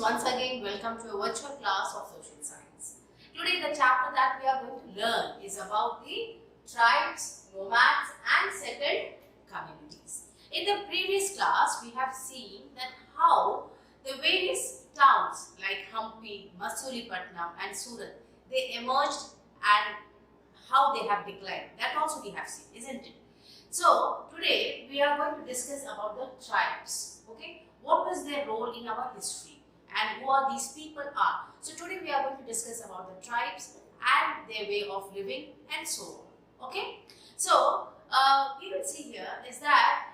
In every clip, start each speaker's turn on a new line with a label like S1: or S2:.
S1: once again welcome to a virtual class of social science. Today the chapter that we are going to learn is about the tribes, nomads and settled communities. In the previous class we have seen that how the various towns like Hampi, Masulipattnam and Surat, they emerged and how they have declined. That also we have seen, isn't it? So today we are going to discuss about the tribes. Okay, what was their role in our history and who are these people are. So today we are going to discuss about the tribes and their way of living and so on. Okay, so we will see here is that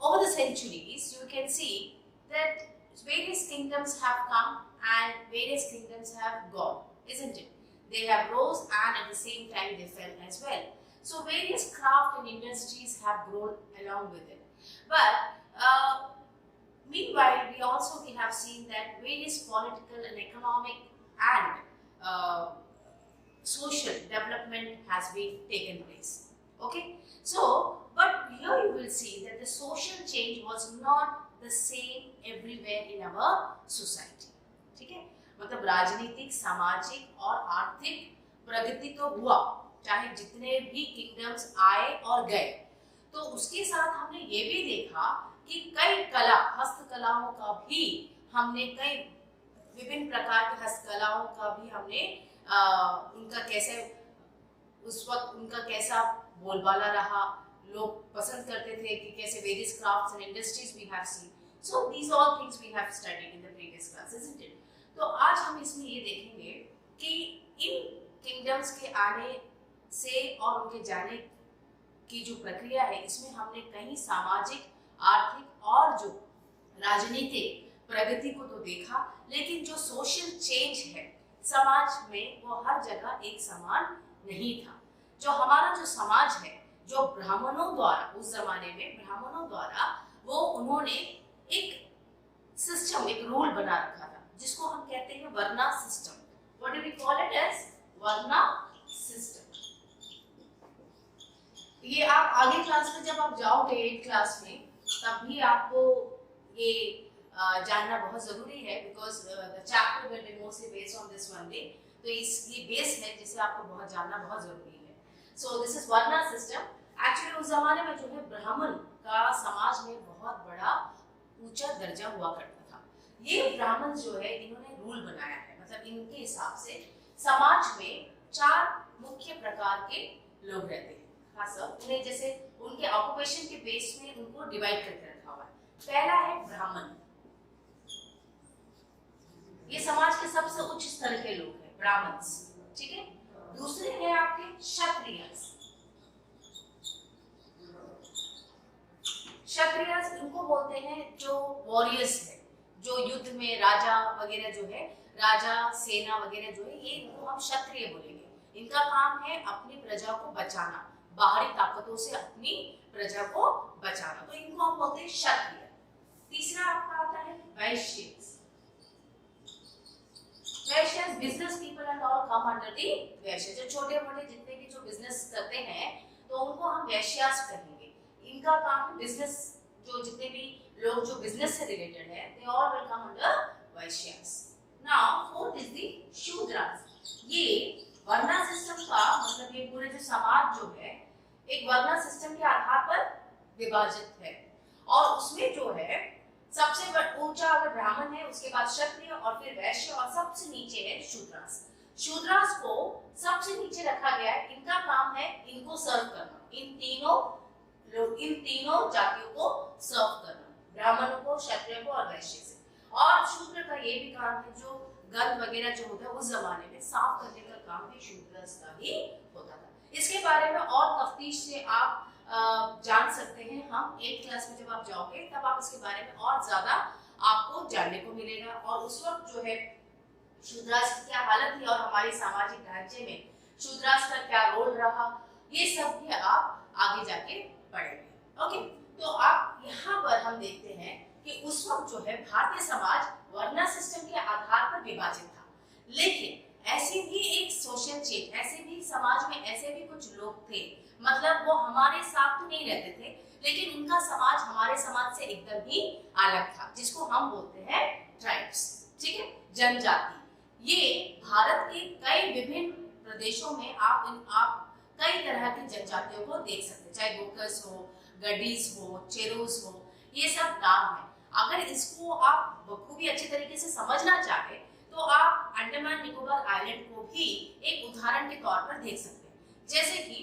S1: over the centuries you can see that various kingdoms have come and various kingdoms have gone, isn't it? They have rose and at the same time they fell as well. So various craft and industries have grown along with it. But meanwhile, we have seen that various political and economic and social development has been taken place. Okay, so but here you will see that the social change was not the same everywhere in our society. ठीक है, मतलब राजनीतिक, सामाजिक और आर्थिक प्रगति तो हुआ, चाहे जितने भी किंगडम्स आए और गए, तो उसके साथ हमने ये भी देखा कि कई कला, हस्तकलाओं का भी हमने कई विभिन्न प्रकार के हस्तकलाओं का भी हमने उनका कैसे उस वक्त उनका कैसा बोलबाला रहा, लोग पसंद करते थे कि कैसे various crafts and industries we have seen. So these all things we have studied in the previous class, isn't it? तो आज हम इसमें ये देखेंगे कि इन किंगडम्स के आने से और उनके जाने की जो प्रक्रिया है, इसमें हमने कहीं सामाजिक, आर्थिक और जो राजनीतिक प्रगति को तो देखा, लेकिन जो सोशल चेंज है समाज में वो हर जगह एक समान नहीं था. जो हमारा जो समाज है, जो ब्राह्मणों द्वारा उस जमाने में ब्राह्मणों द्वारा वो उन्होंने एक सिस्टम, एक रूल बना रखा था जिसको हम कहते हैं varna system. What do we call it as? Varna system. ये आप आगे क्लास में जब आप जाओगे 8th क्लास में, तब भी आपको ये जानना बहुत जरूरी है, because the chapter will be mostly based on this only. तो ये बेस है जिसे आपको बहुत जानना बहुत जरूरी है. So this is varna system. Actually उस जमाने में जो है ब्राह्मण का समाज में बहुत बड़ा ऊंचा दर्जा हुआ करता था. ये ब्राह्मण जो है इन्होंने रूल बनाया है, मतलब इनके हिसाब से समाज में 4 मुख्य प्रकार के लोग रहते हैं. उन्हें जैसे उनके ऑक्यूपेशन के बेस में उनको डिवाइड करके रखा हुआ है. पहला है ब्राह्मण, ये समाज के सबसे उच्च स्तर के लोग हैं, ब्राह्मण्स. ठीक है. दूसरे हैं आपके क्षत्रियस. क्षत्रियस इनको बोलते हैं जो वॉरियर्स है, जो युद्ध में राजा वगैरह जो है, राजा सेना वगैरह जो है, ये इनको हम क्षत्रिय बोलेंगे. इनका काम है अपनी प्रजा को बचाना, बाहरी ताकतों से अपनी प्रजा को बचाना, तो इनको हम बोलते हैं क्षत्रिय. तीसरा आपका आता है वैश्य. वैश्य business people and all come under the वैश्य. जो छोटे मोटे जितने भी जो बिजनेस करते हैं तो उनको हम वैश्यास कहेंगे. इनका काम है बिजनेस, जो जितने भी लोग जो बिजनेस से रिलेटेड है, they all will come under Vaishyas. Now fourth is the Shudras. ये वर्ना सिस्टम का मतलब ये पूरे जो समाज जो है एक वर्ना सिस्टम के आधार पर विभाजित है, और उसमें जो है सबसे ऊंचा अगर ब्राह्मण है, उसके बाद क्षत्रिय और फिर वैश्य और सबसे नीचे है शूद्रास. शूद्रास को सबसे नीचे रखा गया है. इनका काम है इनको सर्व करना, इन तीनों जातियों को सर्व करना, ब्राह्मणों को, क्षत्रिय को और वैश्य से. और शूद्र का ये भी काम है जो गंध वगैरह जो होता है उस जमाने में साफ करने का काम भी शूद्रास का ही होता था. इसके बारे में और तफ्तीश से आप जान सकते हैं. हम 8th क्लास में जब आप जाओगे तब आप इसके बारे में और ज्यादा आपको जानने को मिलेगा, और उस वक्त जो है शूद्रास की क्या हालत थी और हमारे सामाजिक ढांचे में शूद्रास का क्या रोल रहा, ये सब भी आप आगे जाके पढ़ेंगे. ओके, तो आप यहाँ पर हम देखते हैं कि उस वक्त जो है भारतीय समाज वर्ना सिस्टम के आधार पर विभाजित था, लेकिन ऐसे भी एक सोशल चेंज, ऐसे भी समाज में ऐसे भी कुछ लोग थे, मतलब वो हमारे साथ तो नहीं रहते थे, लेकिन उनका समाज हमारे समाज से एकदम ही अलग था, जिसको हम बोलते हैं ट्राइब्स, ठीक है, जनजाति। ये भारत के कई विभिन्न प्रदेशों में आप कई तरह की जनजातियों को देख सकते हैं, चाहे गोकस हो, गडीज हो, चेरोस हो, ये सब नाम है। अगर इसको आप बखूबी अच्छे तरीके से समझना चाहे तो आप अंडमान निकोबार आइलैंड को भी एक उदाहरण के तौर पर देख सकते हैं। जैसे कि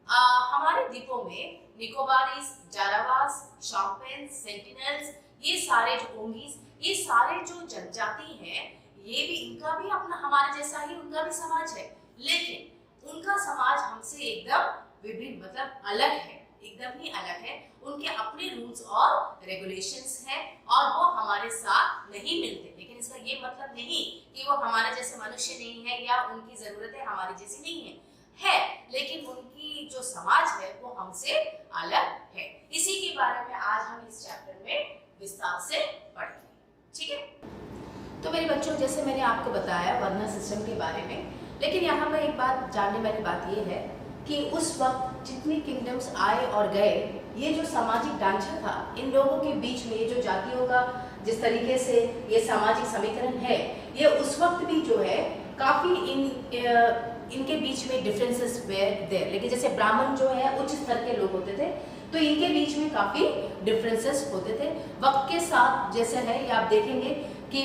S1: हमारे द्वीपों में निकोबारीज, जारावास, शॉम्पेन, सेंटिनल्स, ये सारे जो ओंगीज, ये सारे जो जनजाति हैं, ये भी इनका भी अपना हमारे जैसा ही उनका भी समाज है, लेकिन उनका समाज हमसे एकदम विभिन्न, मतलब अलग है, एकदम ही अलग है। उनके अपने रूल्स और रेगुलेशंस हैं और वो हमारे साथ नहीं मिलते, लेकिन इसका ये मतलब नहीं कि वो हमारे जैसे मनुष्य नहीं है या उनकी जरूरतें हमारी जैसी नहीं है, लेकिन उनकी जो समाज है वो हमसे अलग है। इसी के बारे में आज हम इस चैप्टर में विस्तार से पढ़ेंगे, ठीक है। तो मेरे बच्चों, जैसे मैंने आपको बताया वर्ना सिस्टम के बारे में, लेकिन यहाँ पर एक बात जानने वाली बात ये है कि उस वक्त जितनी किंगडम्स आए और गए, ये जो सामाजिक ढांचा था इन लोगों के बीच में, ये जो जातियों का जिस तरीके से ये सामाजिक समीकरण है, ये उस वक्त भी जो है काफी इनके बीच में डिफरेंसेस वेयर देयर। लेकिन जैसे ब्राह्मण जो है उच्च स्तर के लोग होते थे, तो इनके बीच में काफी डिफरेंसेस होते थे। वक्त के साथ जैसे है, ये आप देखेंगे कि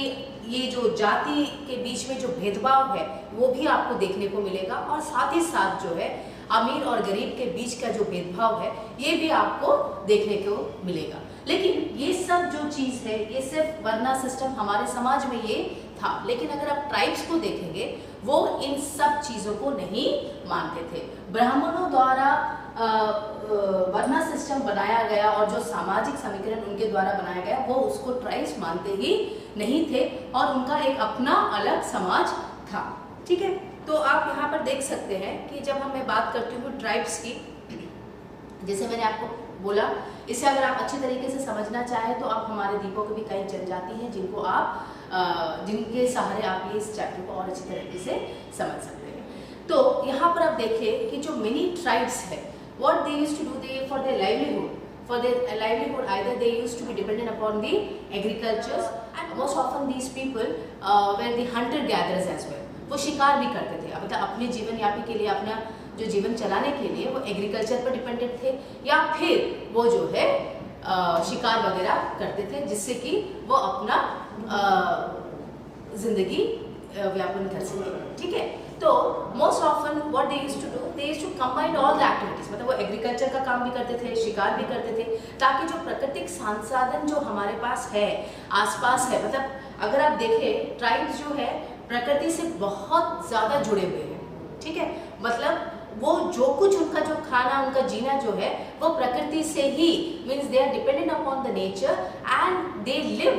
S1: ये जो जाति के बीच में जो भेदभाव है वो भी आपको देखने को मिलेगा, और साथ ही साथ जो है अमीर और गरीब के बीच का जो भेदभाव है ये भी आपको देखने को मिलेगा। लेकिन ये सब जो चीज है, ये सिर्फ वर्ना सिस्टम हमारे समाज में ये था, लेकिन अगर आप ट्राइब्स को देखेंगे वो इन सब चीजों को नहीं मानते थे। ब्राह्मणों द्वारा वर्ना सिस्टम बनाया गया और जो सामाजिक समीकरण उनके द्वारा बनाया गया वो उसको ट्राइब्स मानते ही नहीं थे, और उनका एक अपना अलग समाज था, ठीक है। तो आप यहाँ पर देख सकते हैं कि जब मैं बात करती हूँ ट्राइब्स की, जैसे मैंने आपको बोला, इसे अगर आप अच्छी तरीके से समझना चाहें तो आप हमारे द्वीपों के भी कई जनजाति हैं जिनको आप जिनके सहारे आप ये इस चैप्टर को और अच्छी तरीके से समझ सकते हैं। तो यहाँ पर आप देखिए कि जो मेनी ट्राइब्स है, what they used to do, they for their livelihood either they used to be dependent upon the agriculture, and most often these people were the hunter gatherers as well। वो शिकार भी करते थे, मतलब अपने जीवन यापन के लिए, अपना जो जीवन चलाने के लिए वो एग्रीकल्चर पर डिपेंडेंट थे, या फिर वो जो है शिकार वगैरह करते थे, जिससे कि वो अपना जिंदगी व्यापन कर सके, ठीक है। तो most often what they used to do, they used to combine all the activities, मतलब वो एग्रीकल्चर का काम भी करते थे, शिकार भी करते थे, ताकि जो प्राकृतिक संसाधन जो हमारे पास है, आसपास है, मतलब अगर आप देखें ट्राइब्स जो है प्रकृति से बहुत ज्यादा जुड़े हुए हैं, ठीक है। मतलब वो जो कुछ उनका जो खाना, उनका जीना जो है वो प्रकृति से ही, means they are dependent upon the nature and they live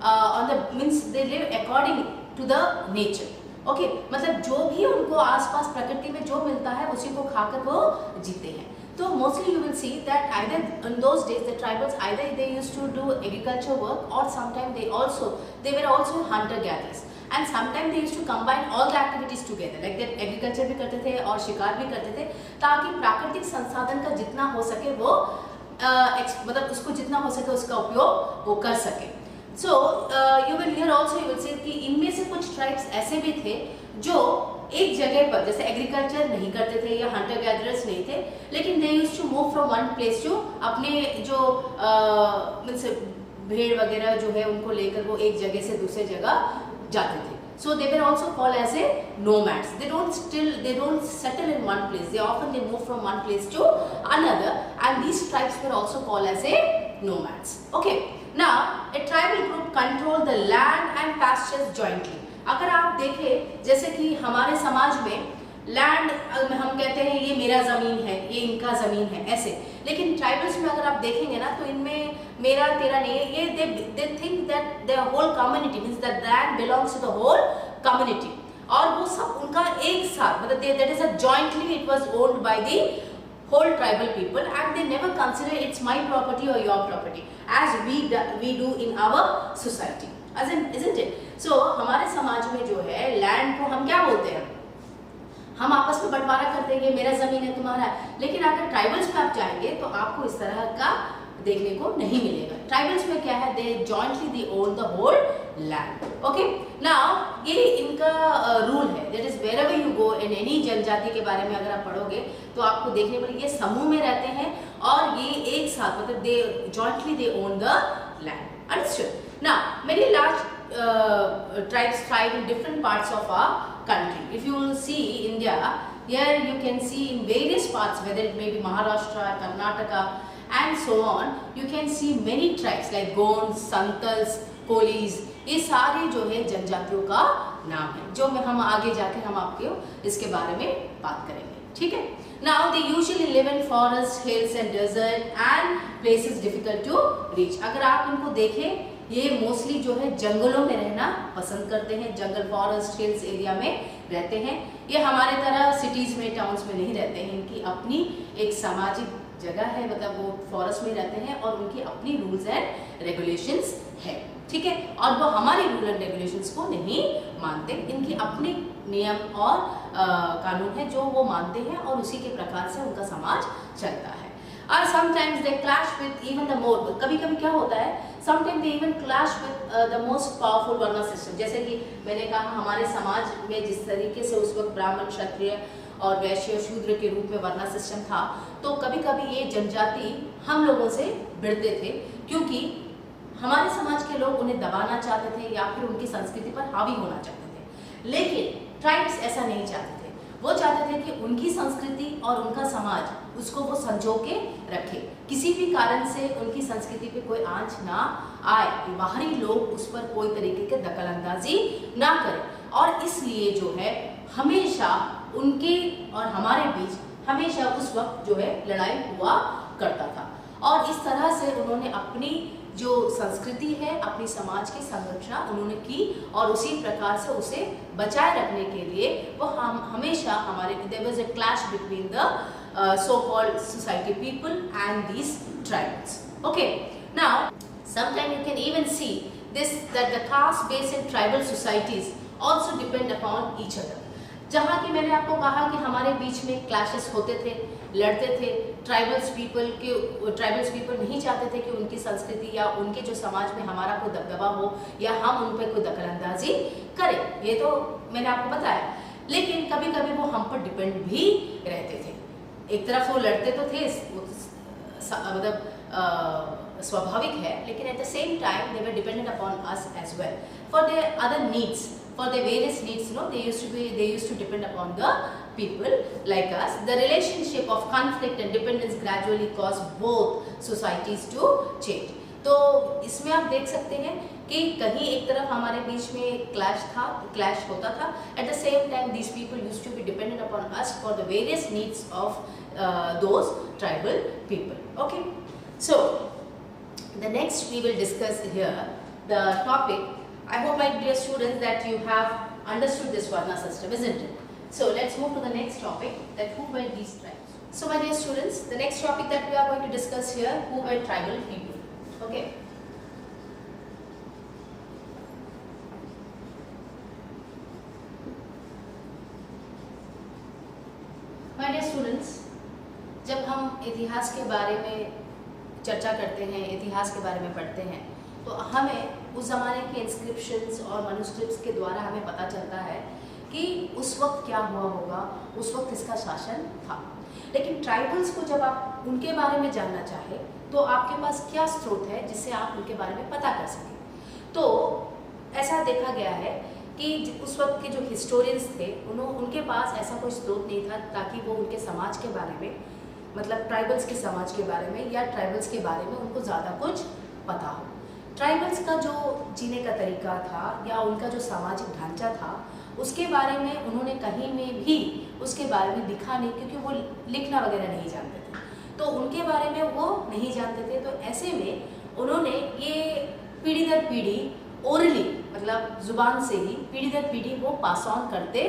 S1: on the, means they live according to the nature, okay. मतलब जो भी उनको आसपास प्रकृति में जो मिलता है उसी को खाकर वो जीते हैं। तो mostly you will see that either in those days the tribals either they used to do agriculture work, और sometime they were also hunter gatherers, and sometimes they used to combine all the activities together, like that agriculture भी करते थे और शिकार भी करते थे, ताकि प्राकृतिक संसाधन का जितना हो सके वो मतलब उसको जितना हो सके उसका उपयोग वो कर सके। So you will hear also you will say कि इनमें से कुछ ट्राइब्स ऐसे भी थे जो एक जगह पर जैसे एग्रीकल्चर नहीं करते थे या हंटर गैदरर्स नहीं थे, लेकिन they used to move from one place to, अपने जो मींस भेड़ वगैरह जो है उनको लेकर वो एक जगह से दूसरे जगह जाते थे। So they were also called as a nomads. They don't settle in one place. They move from one place to another, and these tribes were also called as a nomads. Okay. Now a tribal group control the land and pastures jointly. अगर आप देखें जैसे कि हमारे समाज में land हम कहते हैं ये मेरा जमीन है, ये इनका जमीन है, ऐसे, लेकिन ट्राइबल्स में अगर आप देखेंगे ना तो इनमें मेरा तेरा नहीं है, ये they think that the whole community means that land belongs to the whole community, और वो सब उनका एक साथ, मतलब that is a jointly it was owned by the whole tribal people, and they never consider it's my property or your property as we do in our society, isn't it? So हमारे समाज में जो है land को हम क्या बोलते हैं, हम आपस में बंटवारा करते हैं, ये मेरा जमीन है तुम्हारा, लेकिन अगर ट्राइबल्स में आप जाएंगे तो आपको इस तरह का देखने को नहीं मिलेगा। ट्राइबल्स में क्या है, they jointly they own the whole land. Okay, now ये इनका रूल है, that is wherever you go in any जनजाति के बारे में अगर आप पढ़ोगे तो आपको देखने को ये समूह में रहते हैं और ये एक साथ मतलब they jointly they own the land. Understood? Now many large tribes thrive in different parts of our country. If you will see India, here you can see in various parts, whether it may be Maharashtra, Karnataka and so on, you can see many tribes like Gonds, Santals, Kolis. ये सारे जो है जनजातियों का नाम है जो हम आगे जाके हम आपको इसके बारे में बात करेंगे, ठीक है। Now they usually live in forests, hills and desert and places difficult to reach. अगर आप इनको देखें ये मोस्टली जो है जंगलों में रहना पसंद करते हैं, जंगल फॉरेस्ट हिल्स एरिया में रहते हैं। ये हमारे तरह सिटीज में टाउन्स में नहीं रहते हैं, इनकी अपनी एक सामाजिक जगह है, मतलब वो फॉरेस्ट में रहते हैं और उनकी अपनी रूल्स एंड रेगुलेशंस है, ठीक है। और वो हमारे रूल एंड रेगुलेशंस को नहीं मानते, इनकी अपनी नियम और कानून है जो वो मानते हैं और उसी के प्रकार से उनका समाज चलता है। और sometimes they clash with even the more, कभी कभी क्या होता है sometimes they even clash with the most powerful वर्ण सिस्टम। जैसे कि मैंने कहा हमारे समाज में जिस तरीके से उस वक्त ब्राह्मण, क्षत्रिय और वैश्य शूद्र के रूप में वर्ण सिस्टम था, तो कभी कभी ये जनजाति हम लोगों से भिड़ते थे क्योंकि हमारे समाज के लोग उन्हें दबाना चाहते थे या फिर उनकी संस्कृति पर हावी होना चाहते थे। लेकिन ट्राइब्स ऐसा नहीं चाहते थे, वो चाहते थे कि उनकी संस्कृति और उनका समाज उसको वो संजो के रखे, किसी भी कारण से उनकी संस्कृति पे कोई आंच ना आए, बाहरी लोग उस पर कोई तरीके की दखलंदाजी ना करें। और इसलिए जो है हमेशा उनके और हमारे बीच हमेशा उस वक्त जो है लड़ाई हुआ करता था और इस तरह से उन्होंने अपनी जो संस्कृति है, अपनी समाज की संरक्षण उन्होंने की और उसी प्रकार से उसे बचाए रखने के लिए वो हम हमेशा हमारे there was a clash between the so-called society people and these tribes. Okay, now sometimes you can even see this that the caste-based tribal societies also depend upon each other. जहाँ की मैंने आपको कहा कि हमारे बीच में क्लैशेस होते थे, लड़ते थे, ट्राइबल्स पीपल नहीं चाहते थे कि उनकी संस्कृति या उनके जो समाज में हमारा कोई दबदबा हो या हम उन पर कोई दखलंदाजी करें, ये तो मैंने आपको बताया। लेकिन कभी कभी वो हम पर डिपेंड भी रहते थे। एक तरफ वो लड़ते तो थे, मतलब स्वाभाविक है, लेकिन at the same time they were dependent upon us as well for their other needs, for their various needs. They used to depend upon the people like us. The relationship of conflict and dependence gradually caused both societies to change. तो इसमें आप देख सकते हैं कि कहीं एक तरफ हमारे बीच में क्लैश होता था, at the same time these people used to be dependent upon us for the various needs of those tribal people. Okay, so the next we will discuss here the topic. I hope, my dear students, that you have understood this Varna system, isn't it? So let's move to the next topic, that who were these tribes. So my dear students, the next topic that we are going to discuss here, who were tribal people. Okay. My dear students, जब हम इतिहास के बारे में चर्चा करते हैं, इतिहास के बारे में पढ़ते हैं, तो हमें उस ज़माने के इंस्क्रिप्शंस और मैन्युस्क्रिप्ट्स के द्वारा हमें पता चलता है कि उस वक्त क्या हुआ होगा, उस वक्त इसका शासन था। लेकिन ट्राइबल्स को जब आप उनके बारे में जानना चाहे तो आपके पास क्या स्रोत है जिससे आप उनके बारे में पता कर सकें। तो ऐसा देखा गया है कि उस वक्त के जो हिस्टोरियंस थे उनके पास ऐसा कोई स्रोत नहीं था ताकि वो उनके समाज के बारे में, मतलब ट्राइबल्स के समाज के बारे में या ट्राइबल्स के बारे में उनको ज़्यादा कुछ पता हो। ट्राइबल्स का जो जीने का तरीका था या उनका जो सामाजिक ढांचा था उसके बारे में उन्होंने कहीं में भी उसके बारे में लिखा नहीं, क्योंकि वो लिखना वगैरह नहीं जानते थे, तो उनके बारे में वो नहीं जानते थे। तो ऐसे में उन्होंने ये पीढ़ी दर पीढ़ी ओरली, मतलब जुबान से ही पीढ़ी दर पीढ़ी वो पास ऑन करते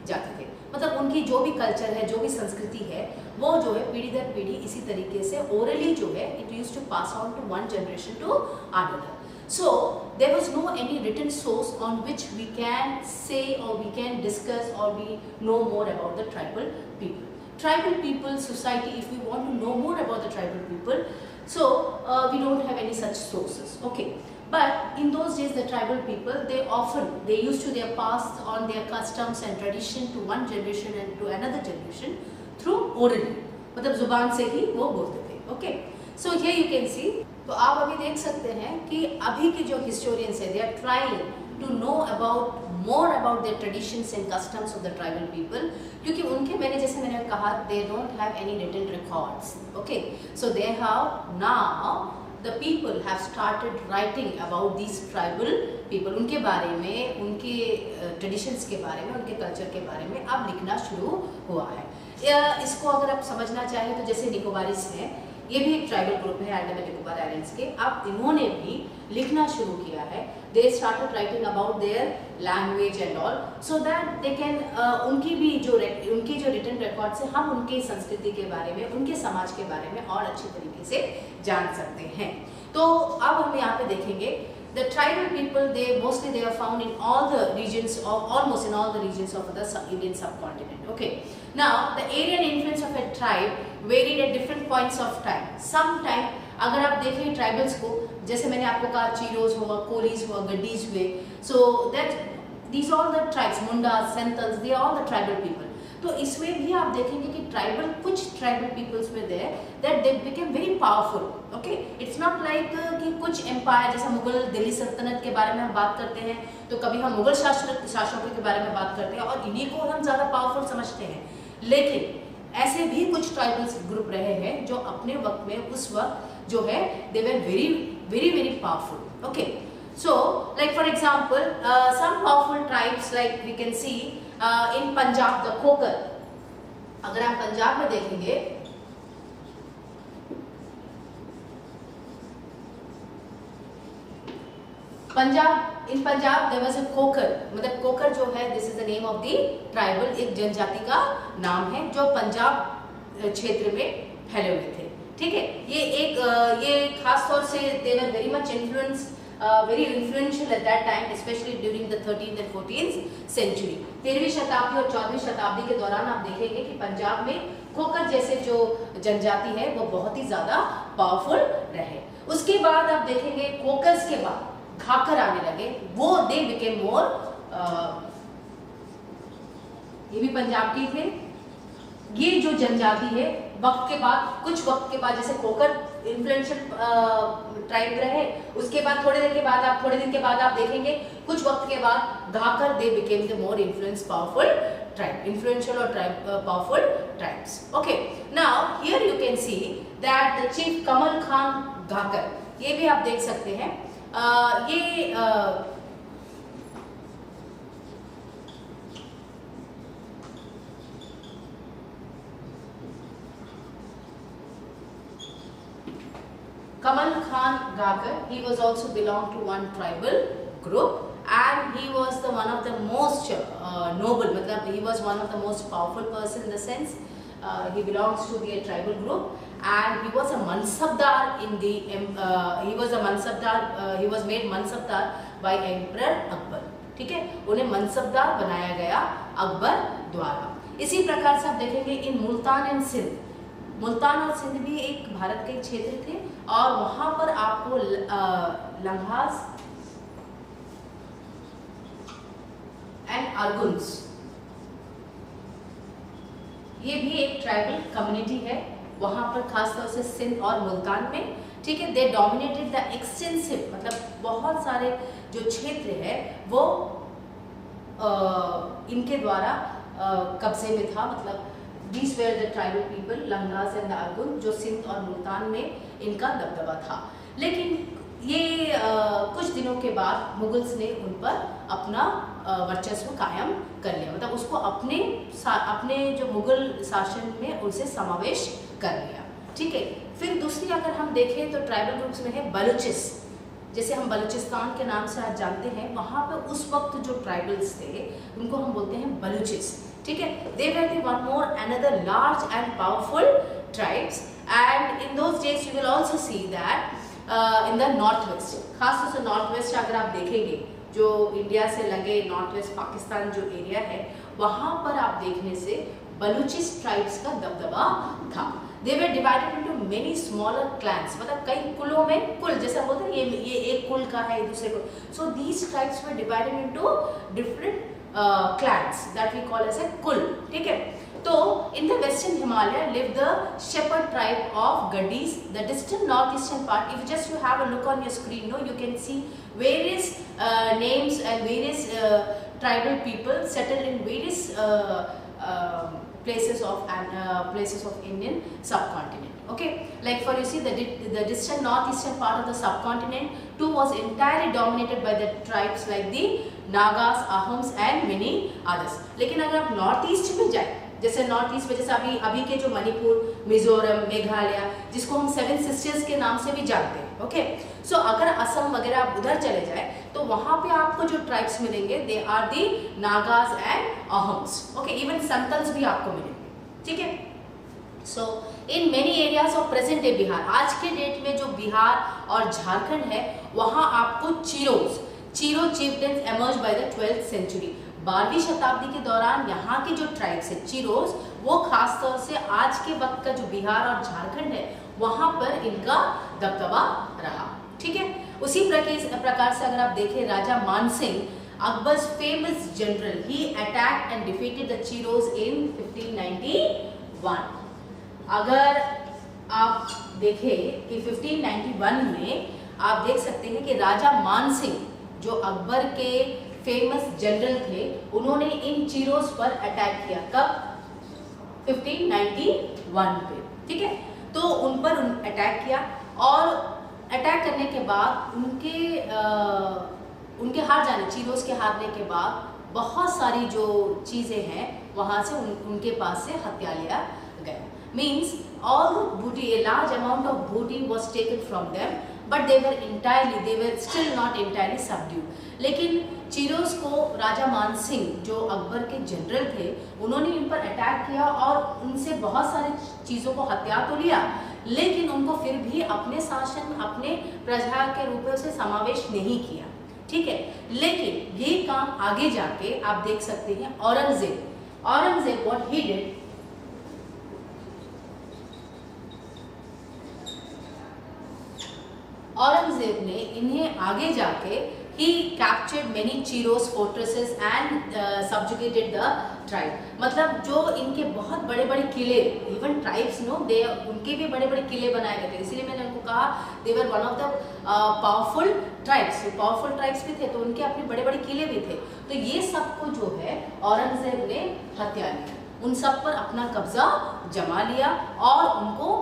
S1: जाते थे। मतलब उनकी जो भी कल्चर है, जो भी संस्कृति है, वो जो है पीढ़ी दर पीढ़ी इसी तरीके से ओरली जो है it used to pass on to one generation to another. So there was no any written source on which we can say or we can discuss or we know more about the tribal people. Tribal people society, if we want to know more about the tribal people, so we don't have any such sources. Okay,
S2: But in those days, the tribal people, they used to their pass on their customs and tradition to one generation and to another generation through orally, मतलब जुबान से ही वो बोलते थे. Okay, so here you can see. तो आप अभी देख सकते हैं कि अभी के जो historians हैं, they are trying to know more about their traditions and customs of the tribal people, क्योंकि उनके जैसे मैंने कहा, they don't have any written records. Okay, so they have now. The people have started writing about these tribal people, उनके बारे में, उनके traditions के बारे में, उनके culture के बारे में अब लिखना शुरू हुआ है. इसको अगर आप समझना चाहें तो जैसे निकोबारिस हैं, ये भी एक ट्राइबल ग्रुप है अंडमान निकोबार आइलैंड्स के. अब इन्होंने भी लिखना शुरू किया है. They started writing about their language and all, so that they can उनकी जो written records है, हम उनके संस्कृति के बारे में, उनके समाज के बारे में और अच्छी तरीके से जान सकते हैं. तो अब हम यहाँ पे देखेंगे the tribal people, they are found in all the regions of almost in all the regions of the Indian subcontinent. Okay, now the Aryan influence of a tribe varied at different points of time. Sometime अगर आप देखें tribals को, जैसे मैंने आपको कहा चीरोज हुआ, कोलीज हुआ, गड्डीज हुए, so that these all the tribes, Mundas, सेंथल्स, they are all the tribal people. तो इसमें भी आप देखेंगे कि कुछ ट्राइबल पीपल्स में there that they became very powerful. Okay, it's not like कि कुछ एम्पायर, जैसा मुगल दिल्ली सल्तनत के बारे में हम बात करते हैं तो कभी हम मुगल शासकों के बारे में बात करते हैं और इन्हीं को हम ज़्यादा पावरफुल समझते हैं. लेकिन ऐसे भी कुछ ट्राइबल्स ग्रुप रहे हैं जो अपने वक्त में, उस वक्त जो है, they were very very very powerful. Okay, so like for example some powerful tribes like we can see in Punjab the Khokhar. अगर आप पंजाब में देखेंगे, in Punjab there was a Khokhar, मतलब खोकर जो है, this is the name of the tribal, एक जनजाति का नाम है जो पंजाब क्षेत्र में फैले हुए थे. ठीक है, ये खास तौर से they were very much very influential at that time, especially during the 13th and 14th century. 13वीं शताब्दी और 14वीं शताब्दी के दौरान आप देखेंगे कि पंजाब में खोकर जैसे जो जनजाति है वो बहुत ही ज़्यादा पावरफुल रहे. उसके बाद आप देखेंगे खोकर्स के बाद घाकर आने लगे, वो दे बिकेम मोर, ये भी पंजाब के थे. ये जो जनजाति है कुछ वक्त के बाद जैसे खोकर इन्फ्लुएंशियल ट्राइब रहे, उसके बाद थोड़े दिन के बाद आप देखेंगे कुछ वक्त के बाद Gakhar they became the more powerful tribe, influential और powerful tribes. Okay, now here you can see that the chief Kamal Khan Gakhar, ये भी आप देख सकते हैं. Kamal Khan Ghaker, he was also belonged to one tribal group and he was one of the most noble, मतलब he was one of the most powerful person in the sense he belongs to the tribal group and he was a mansabdar in the he was made mansabdar by Emperor Akbar. ठीक है, उन्हें मनसबदार बनाया गया अकबर द्वारा. इसी प्रकार से आप देखेंगे इन मुल्तान एंड सिंध, मुल्तान और सिंध भी एक भारत के क्षेत्र थे और वहां पर आपको लम्हाज एंड अर्गुन्स, ये भी एक ट्राइबल कम्युनिटी है वहां पर, खासतौर से सिंध और मुल्तान में. ठीक है, दे डोमिनेटेड द एक्सटेंसिव, मतलब बहुत सारे जो क्षेत्र है वो इनके द्वारा कब्जे में था. मतलब These were the tribal people, Langahs and अर्गुन, जो सिंध और मुल्तान में इनका दबदबा था. लेकिन ये कुछ दिनों के बाद मुगल्स ने उन पर अपना वर्चस्व कायम कर लिया, मतलब उसको अपने जो मुगल शासन में उनसे समावेश कर लिया. ठीक है, फिर दूसरी अगर हम देखें तो ट्राइबल ग्रुप्स में है बलूचिस, जैसे हम बलूचिस्तान के नाम से आज जानते हैं, वहाँ पर उस वक्त जो ट्राइबल्स थे उनको हम बोलते हैं बलूचिस. ठीक है, they were the one more another large and powerful tribes and in those days you will also see that in the northwest, खासतौर से नॉर्थ-वेस्ट अगर आप देखेंगे जो इंडिया से लगे नॉर्थ-वेस्ट पाकिस्तान जो एरिया है, वहाँ पर आप देखने से बलूचिस ट्राइब्स का दबदबा था. They were divided into many smaller clans, मतलब कई कुलों में, कुल जैसा बोलते हैं ये एक कुल का है दूसरे को, so these tribes were divided into different clans that we call as a kul, ठीक है। तो in the western Himalaya live the shepherd tribe of Gadis, the distant northeastern part. If just you have a look on your screen, no, you can see various names and various tribal people settled in various places of Indian subcontinent. Okay, like for you see the distant northeastern part of the subcontinent too was entirely dominated by the tribes like the Nagas, Ahams and many others. लेकिन अगर आप north east में जाए, जैसे north east में जैसे अभी के जो मणिपुर, मिजोरम, मेघालय, जिसको हम 7 सिस्टर्स के नाम से भी जानते हैं, ओके, सो अगर असम वगैरह आप उधर चले जाए तो वहां पे आपको जो ट्राइब्स मिलेंगे they are the Nagas and Ahoms, okay, even Santhals भी आपको मिलेंगे, ठीक है। So in many areas of present day Bihar, आज के डेट में जो बिहार और झारखंड है वहां आपको Chiro चिeftains emerged by the 12th century, 12वीं शताब्दी के दौरान यहाँ के जो ट्राइब्स है चीरोज, वो खास तौर से आज के वक्त का जो बिहार और झारखंड है वहां पर इनका दबदबा रहा, ठीक है। उसी प्रकार से अगर आप देखें Raja Mansingh, Akbar's famous general, he attacked and defeated the Cheros in 1591। अगर आप देखें कि 1591 में आप देख सकते हैं कि राजा मानसिंह जो अकबर के फेमस जनरल थे, उन्होंने इन चीरोज पर अटैक किया, कब? 1591 पे, ठीक है। तो उन पर अटैक किया और अटैक करने के बाद उनके हार जाने, चीरोज के हारने के बाद बहुत सारी जो चीज़ें हैं वहाँ से उनके पास से हत्या लिया गया। Means all booty, a large amount of booty was taken from them, but they were still not entirely subdued. लेकिन चीरोज को राजा मानसिंह जो अकबर के जनरल थे, उन्होंने इन पर अटैक किया और उनसे बहुत सारी चीज़ों को हत्या तो लिया, लेकिन उनको फिर भी अपने शासन, अपने प्रजा के रूप में उसे समावेश नहीं किया, ठीक है। लेकिन ये काम आगे जाके आप देख सकते हैं Aurangzeb what he did, Aurangzeb ने इन्हें आगे जाके he captured many Chiros fortresses and subjugated the tribe. मतलब जो इनके बहुत बड़े बड़े किले, इवन ट्राइब्स नो दे, उनके भी बड़े बड़े किले बनाए गए थे, इसीलिए मैंने उनको कहा they were one of the powerful tribes, powerful tribes भी थे तो उनके अपने बड़े बड़े किले भी थे। तो ये सबको जो है औरंगजेब ने हत्या लिया, उन सब पर अपना कब्जा जमा लिया और उनको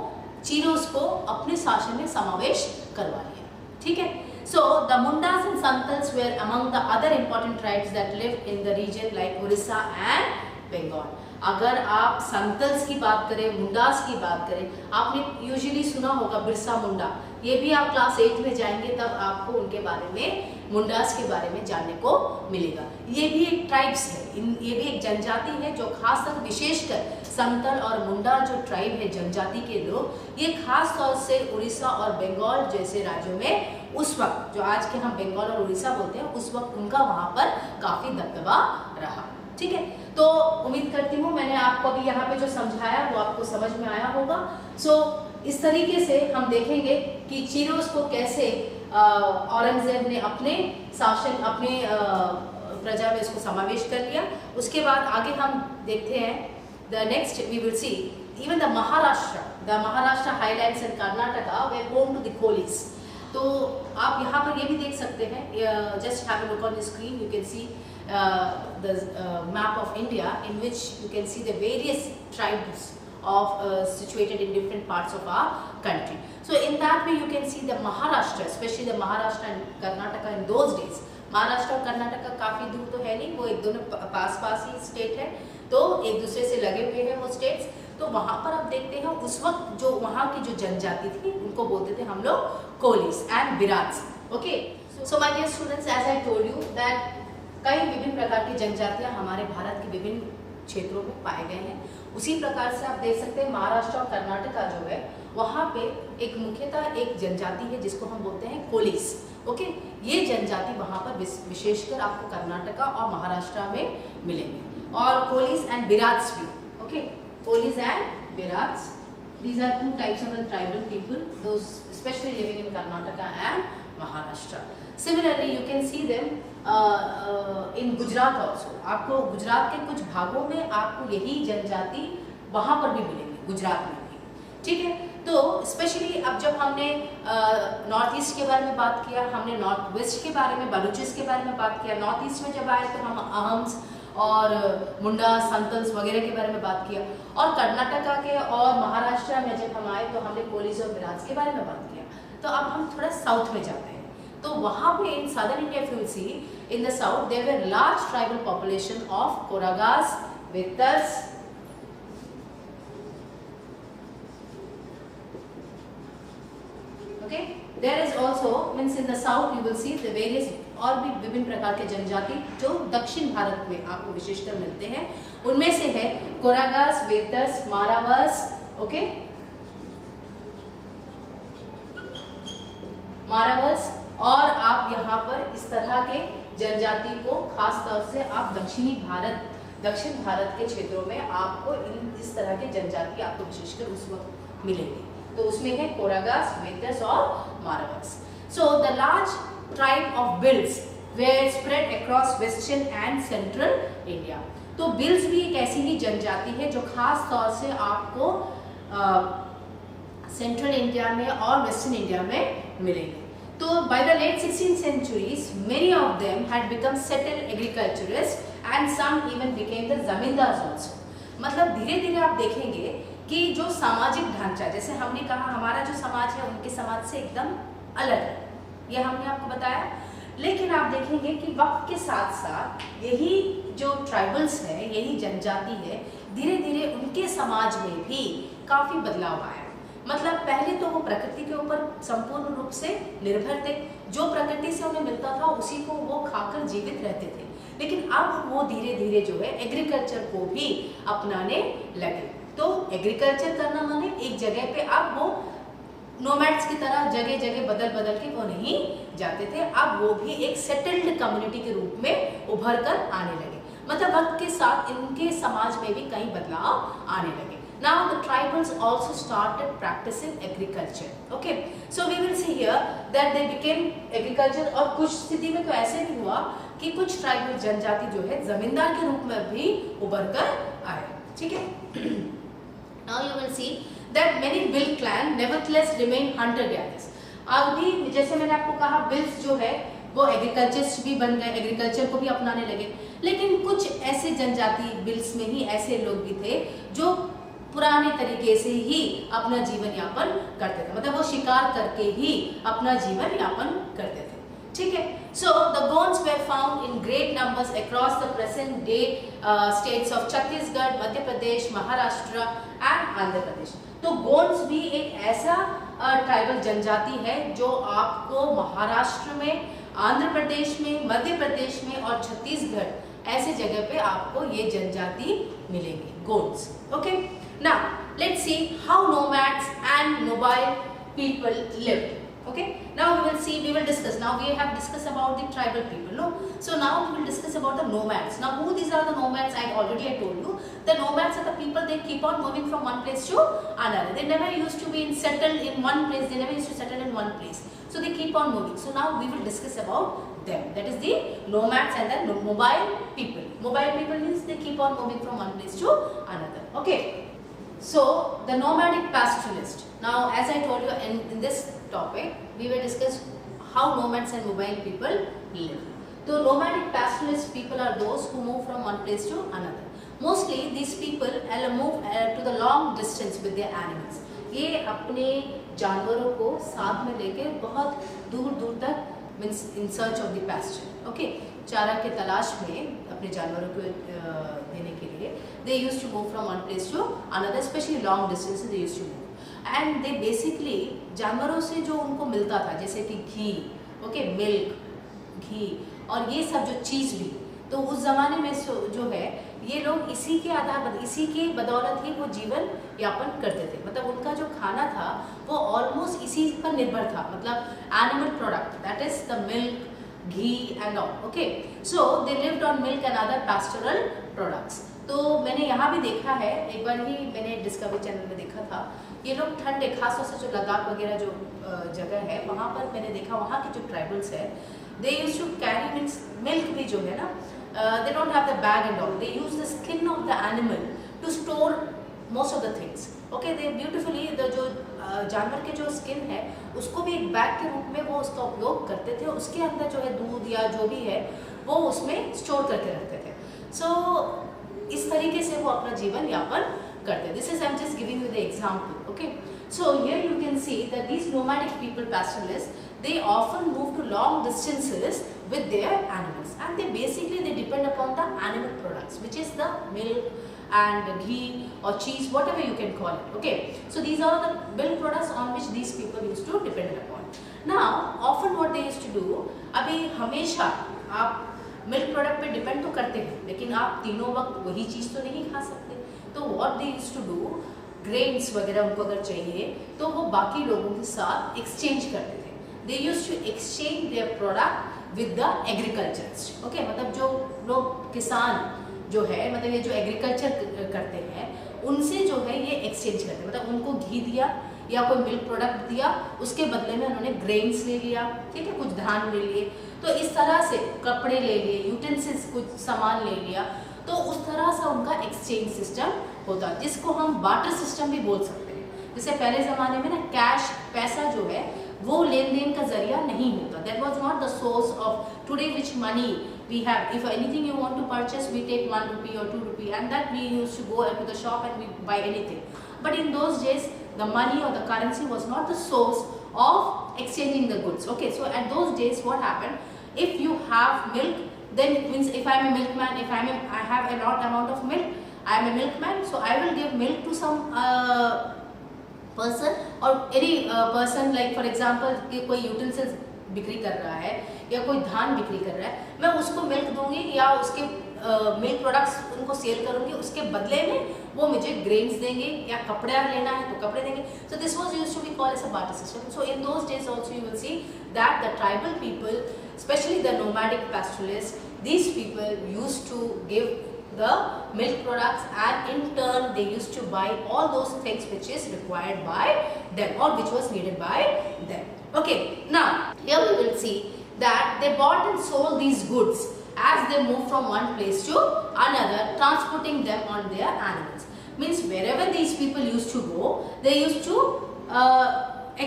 S2: चीरोज को अपने शासन में समावेश करवा लिया, ठीक है। So the Mundas and Santals were among the other important tribes that lived in the region like Orissa and Bengal. अगर आप संतल्स की बात करें, मुंडास की बात करें, आपने यूजुअली सुना होगा बिरसा मुंडा, ये भी आप क्लास 8 में जाएंगे तब आपको उनके बारे में, मुंडास के बारे में जानने को मिलेगा। ये भी एक ट्राइब्स है, ये भी एक जनजाति है जो खासकर विशेषकर संतल और मुंडा जो ट्राइब है जनजाति के लोग, ये खास तौर से उड़ीसा और बंगाल जैसे राज्यों में उस वक्त, जो आज के हम बंगाल और उड़ीसा बोलते हैं, उस वक्त उनका वहाँ पर काफ़ी दबदबा रहा, ठीक है। तो उम्मीद करती हूँ मैंने आपको अभी यहाँ पे जो समझाया वो आपको समझ में आया होगा। सो इस तरीके से हम देखेंगे कि चीरोज को कैसे औरंगजेब ने अपने शासन, अपने प्रजा में इसको समावेश कर लिया। उसके बाद आगे हम देखते हैं the next we will see even the Maharashtra highlands and Karnataka were home to the Kolis. तो आप यहाँ पर ये भी देख सकते हैं, just have a look on the screen, you can see the map of India in which you can see the various tribes of situated in different parts of our country. So in that way you can see the Maharashtra, especially the Maharashtra and Karnataka in those days. Maharashtra और कर्नाटका काफ़ी दूर तो है नहीं, वो एक दोनों पास ही state है, तो एक दूसरे से लगे हुए हैं वो स्टेट्स। तो वहाँ पर आप देखते हैं उस वक्त जो वहाँ की जो जनजाति थी उनको बोलते थे हम लोग Kolis and Berads. Okay, so my dear students, as I told you that कई विभिन्न प्रकार की जनजातियां हमारे भारत के विभिन्न क्षेत्रों में पाए गए हैं। उसी प्रकार से आप देख सकते हैं महाराष्ट्र और कर्नाटका जो है वहाँ पे एक मुख्यतः एक जनजाति है जिसको हम बोलते हैं कोलीस। ओके, ये जनजाति वहाँ पर विशेषकर आपको कर्नाटका और महाराष्ट्र में मिलेंगे, और कोलीस एंड बिराज भी। Okay, Kolis and Berads These are two types of the tribal people, those especially living in Karnataka and Maharashtra. Similarly, you can see them in Gujarat also. आपको गुजरात के कुछ भागों में आपको यही जनजाति वहाँ पर भी मिलेंगे, गुजरात में भी, ठीक है। तो स्पेशली अब जब हमने नॉर्थ ईस्ट के बारे में बात किया, हमने नॉर्थ वेस्ट के बारे में, बलूचिस के बारे में बात किया, नॉर्थ ईस्ट में जब आए तो हम अहम्स और मुंडा, संतल्स वगैरह के बारे में बात किया, और कर्नाटका के और महाराष्ट्र में जब हम आए तो हमने कोलीज और मिराज के बारे में बात किया। तो अब हम थोड़ा साउथ में जाते हैं, तो वहाँ पे in southern India if you will see in the south there were large tribal population of Koragas, Vettars, okay, there is also means in the south you will see the various और भी विभिन्न प्रकार के जनजाति जो दक्षिण भारत में आपको विशेषकर मिलते हैं। उनमें से है कोरागास, वेतर्स, मारावास, ओके, मारावास, और आप यहाँ पर इस तरह के जनजाति को खास तौर से आप दक्षिण भारत के क्षेत्रों में आपको इस तरह के जनजाति आपको विशेषकर उस वक्त मिलेंगे। तो उसमें है कोरागास, वेतर्स और Maravas. So the large tribe of Bhils were spread across western and central India. तो बिल्स भी एक ऐसी ही जनजाति है जो खास तौर से आपको सेंट्रल इंडिया में और वेस्टर्न इंडिया में मिलेंगे। तो by the late 16th centuries, many of them had become settled agriculturists and some even became the zamindars also. मतलब धीरे धीरे आप देखेंगे कि जो सामाजिक ढांचा, जैसे हमने कहा हमारा जो समाज है उनके समाज से एकदम अलग है, ये हमने आपको बताया, लेकिन आप देखेंगे कि वक्त के साथ साथ यही जो ट्राइबल्स है, यही जनजाति है, धीरे धीरे उनके समाज में भी काफ़ी बदलाव आया। मतलब पहले तो वो प्रकृति के ऊपर संपूर्ण रूप से निर्भर थे, जो प्रकृति से उन्हें मिलता था उसी को वो खाकर जीवित रहते थे, लेकिन अब वो धीरे धीरे जो है एग्रीकल्चर को भी अपनाने लगे। तो एग्रीकल्चर करना माने एक जगह पे अब वो नोमैड्स की तरह जगह जगह बदल बदल के वो नहीं जाते थे, अब वो भी एक सेटल्ड कम्युनिटी के रूप में उभर कर आने लगे। मतलब वक्त के साथ इनके समाज में भी कई बदलाव आने लगे। Now the tribals also started practicing agriculture. Okay, so we will see here that they became agriculture, और कुछ स्थिति में तो ऐसे भी हुआ कि कुछ ट्राइबल जनजाति जो है जमींदार के रूप में भी उभर कर आए, ठीक है। Now you will see that many Bill clan nevertheless remain hunter gatherers. अभी जैसे मैंने आपको कहा बिल्स जो है वो एग्रीकल्चरिस्ट भी बन गए, एग्रीकल्चर को भी अपनाने लगे, लेकिन कुछ ऐसे जनजाति बिल्स में ही ऐसे लोग भी थे जो पुराने तरीके से ही अपना जीवन यापन करते थे, मतलब वो शिकार करके ही अपना जीवन यापन करते थे, ठीक है। So the Gonds were found in great numbers across the present day states of Chhattisgarh, Madhya Pradesh, Maharashtra and Andhra Pradesh. तो गोंड्स भी एक ऐसा ट्राइबल जनजाति है जो आपको महाराष्ट्र में, आंध्र प्रदेश में, मध्य प्रदेश में और छत्तीसगढ़ ऐसे जगह पे आपको ये जनजाति मिलेंगे, Gonds. Okay, now let's see how nomads and mobile people lived. Okay, now we will discuss. Now we have discussed about the tribal people, no? So now we will discuss about the nomads. Now who these are the nomads? I told you the nomads are the people, they keep on moving from one place to another. They never used to be settled in one place, they never used to settle in one place, so they keep on moving. So now we will discuss about them, that is the nomads and the mobile people. Mobile people means they keep on moving from one place to another. Okay, so the nomadic pastoralist. Now as I told you in this topic we will discuss how nomads and mobile people live. So nomadic pastoralist people are those who move from one place to another. Mostly these people move to the long distance with their animals. ये अपने जानवरों को साथ में लेके बहुत दूर दूर तक means in search of the pasture. Okay, चारा के तलाश में अपने जानवरों को देने के लिए they used to move from one place to another, especially long distances they used to move. And they basically जानवरों से जो उनको मिलता था जैसे कि घी, ओके, मिल्क, घी और ये सब जो चीज़ भी, तो उस ज़माने में जो है ये लोग इसी के आधार पर, इसी के बदौलत ही वो जीवन यापन करते थे। मतलब उनका जो खाना था वो ऑलमोस्ट इसी पर निर्भर था, मतलब animal product, that is the milk, ghee and all. Okay, so they lived on milk and other pastoral products. तो मैंने यहाँ भी देखा है, एक बार ही मैंने डिस्कवरी चैनल में देखा था, ये लोग ठंडे खासतौर से जो लद्दाख वगैरह जो जगह है वहाँ पर मैंने देखा, वहाँ के जो ट्राइबल्स है they use to carry means milk भी जो है ना, they don't have the bag and all, they use the skin of the animal to store most of the things. Okay, they beautifully the जो जानवर के जो skin है उसको भी एक बैग के रूप में वो उसका उपयोग करते थे, उसके अंदर जो है दूध या जो भी है वो उसमें स्टोर करके रखते थे। सो इस तरीके से वो अपना जीवन यापन करते। This is I am just giving you the example. Okay, so here you can see that these nomadic people pastoralists, they often move to long distances with their animals, and they depend upon the animal products, which is the milk and ghee or cheese, whatever you can call it. Okay, so these are the milk products on which these people used to depend upon. Now often what they used to do, अभी हमेशा आप milk product पे depend तो करते हैं, लेकिन आप तीनों वक्त वही चीज़ तो नहीं खा सकते। तो what they used to do, grains वगैरह उनको अगर चाहिए तो वो बाकी लोगों के साथ एक्सचेंज करते थे। They used to exchange their product with the agriculturist. Okay, मतलब जो लोग किसान जो है, मतलब ये जो एग्रीकल्चर करते हैं उनसे जो है ये एक्सचेंज करते हैं, मतलब उनको घी दिया या कोई मिल्क प्रोडक्ट दिया, उसके बदले में उन्होंने ग्रेन्स ले लिया, ठीक है, कुछ धान ले लिए, तो इस तरह से कपड़े ले लिए, यूटेंसिल्स कुछ सामान ले लिया, तो उस तरह से उनका एक्सचेंज सिस्टम होता, जिसको हम बार्टर सिस्टम भी बोल सकते हैं। जैसे पहले ज़माने में ना कैश पैसा जो है वो लेन देन का जरिया नहीं होता, that was not the source of today which money we have. If anything you want to purchase, we take 1 rupee or 2 rupee, and that we used to go to the shop and we buy anything. But in those days the money or the currency was not the source of exchanging the goods. Okay, so at those days what happened, if you have milk, then it means if I am a milkman, if I have a lot amount of milk, I am a milkman, so I will give milk to some person or any person, like for example कि कोई utensils बिक्री कर रहा है या कोई धान बिक्री कर रहा है, मैं उसको मिल्क दूंगी या उसके मिल्क प्रोडक्ट्स उनको सेल करूंगी, उसके बदले में वो मुझे ग्रेन्स देंगे, या कपड़ा लेना है तो कपड़े देंगे। So this was used to be called as a barter system. So in those days also you will see that the tribal people, specially the nomadic pastoralists, these people used to give the milk products, and in turn they used to buy all those things which is required by them or which was needed by them. Okay, now here we will see that they bought and sold these goods as they move from one place to another, transporting them on their animals. Means wherever these people used to go, they used to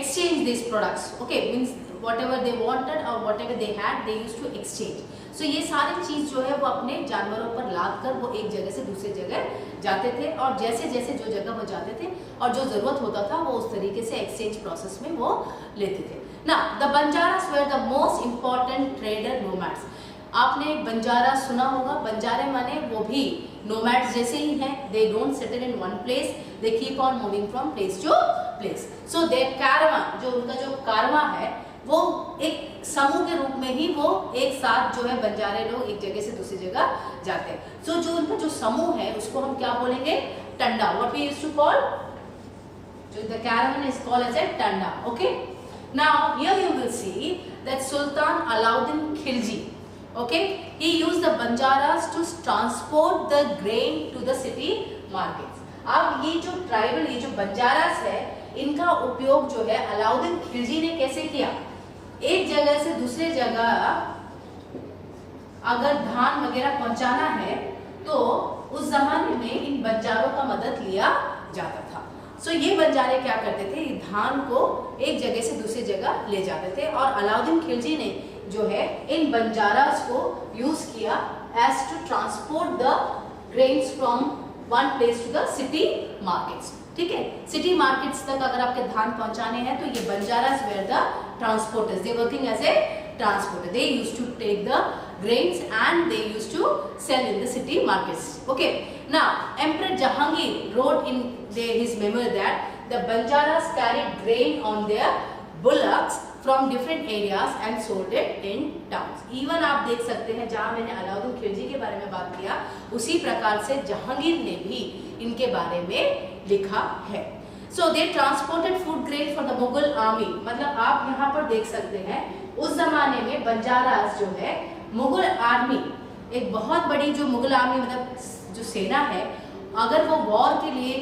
S2: exchange these products. Okay, means whatever they wanted or whatever they had, they used to exchange. So ये सारी चीज़ जो है वो अपने जानवरों पर लाद कर वो एक जगह से दूसरी जगह जाते थे, और जैसे जैसे जो जगह वो जाते थे और जो ज़रूरत होता था वो उस तरीके से एक्सचेंज प्रोसेस में वो लेते थे। ना the Banjaras were the most important trader nomads. आपने बंजारा सुना होगा, बंजारे माने वो भी नोमैड्स जैसे ही हैं, they don't settle in one place, they keep on moving from place to place. So their कारवां, जो उनका जो कारवां है वो एक समूह के रूप में ही वो एक साथ जो है बंजारे लोग एक जगह से दूसरी जगह जाते हैं। सो जो उनका जो समूह है उसको हम क्या बोलेंगे, टंडा। What we used to call, जो the caravan is called as a टंडा। Okay, now here you will see that Sultan Alauddin Khilji, okay, he used the banjaras to transport the grain to the city markets. अब ये जो tribal, ये जो बंजारास है, इनका उपयोग जो है अलाउद्दीन खिलजी ने कैसे किया, एक जगह से दूसरे जगह अगर धान वगैरह पहुंचाना है तो उस जमाने में इन बंजारों का मदद लिया जाता था। सो ये बंजारे क्या करते थे, धान को एक जगह से दूसरी जगह ले जाते थे, और अलाउद्दीन खिलजी ने जो है इन बंजारास को यूज किया as to transport the grains from one place to the city markets. ठीक है, सिटी मार्केट्स तक अगर आपके धान पहुंचाने हैं तो ये Banjaras were the transporters, they working as a transporter. They used to take the grains and they used to sell in the city markets. Okay, now Emperor Jahangir wrote in his memoir that the Banjaras carried grain on their bullocks from different areas and sold it in towns. Even आप देख सकते हैं, जहाँ मैंने अलाउद्दीन खिलजी के बारे में बात किया, उसी प्रकार से जहांगीर ने भी इनके बारे में लिखा है। So they transported food grain for the Mughal army. मतलब आप यहाँ पर देख सकते हैं उस जमाने में बंजारास जो है, मुगल आर्मी, एक बहुत बड़ी जो मुगल आर्मी, मतलब जो सेना है, अगर वो वॉर के लिए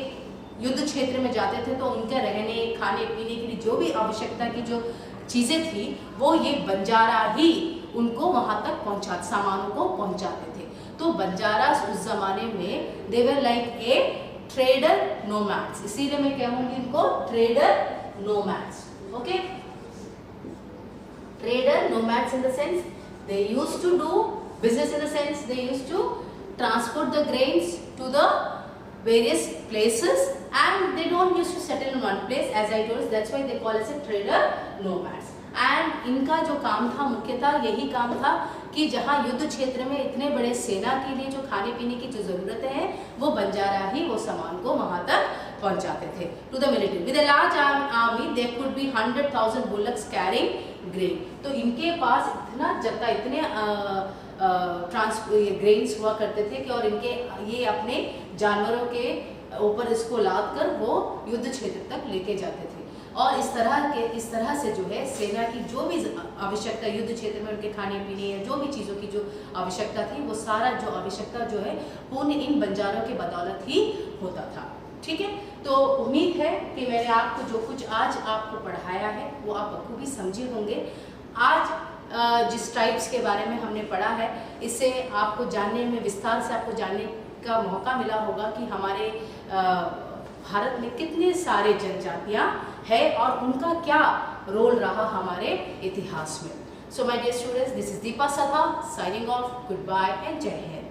S2: युद्ध क्षेत्र में जाते थे तो उनके रहने खाने पीने के लिए जो भी आवश्यकता की जो चीज़ें थी वो ये बंजारा ही उनको वहाँ तक सामानों को पहुँचाते थे। तो बंजारास उस जमाने में they were like a trader nomads, इसीलिए मैं कहूँगी इनको trader nomads. Okay, trader nomads in the sense they used to do business, in the sense they used to transport the grains to the various places and they don't used to settle in one place, as I told you, that's why they call as a trader nomads। And इनका जो काम था मुख्यतः यही काम था कि जहाँ युद्ध क्षेत्र में इतने बड़े सेना के लिए जो खाने पीने की जो ज़रूरतें हैं वो बंजारा ही वो सामान को वहाँ तक पहुँचाते थे to the military. With a large army there could be 100,000 bullocks carrying grain. तो इनके पास इतना जत्था इतने ग्रेन्स हुआ करते थे कि और इनके ये अपने जानवरों के ऊपर इसको लाद कर वो युद्ध क्षेत्र तक लेके जाते थे। और इस तरह से जो है सेना की जो भी आवश्यकता युद्ध क्षेत्र में उनके खाने पीने या जो भी चीज़ों की जो आवश्यकता थी वो सारा जो आवश्यकता जो है पूर्ण इन बंजारों के बदौलत ही होता था। ठीक है, तो उम्मीद है कि मैंने आपको जो कुछ आज आपको पढ़ाया है वो आप बखूबी समझे होंगे। आज जिस ट्राइब्स के बारे में हमने पढ़ा है इससे आपको जानने में विस्तार से आपको जानने का मौका मिला होगा कि हमारे भारत में कितने सारे जनजातियाँ है और उनका क्या रोल रहा हमारे इतिहास में। So my dear students, this is Deepa Sabha signing off. Good bye and Jai Hind.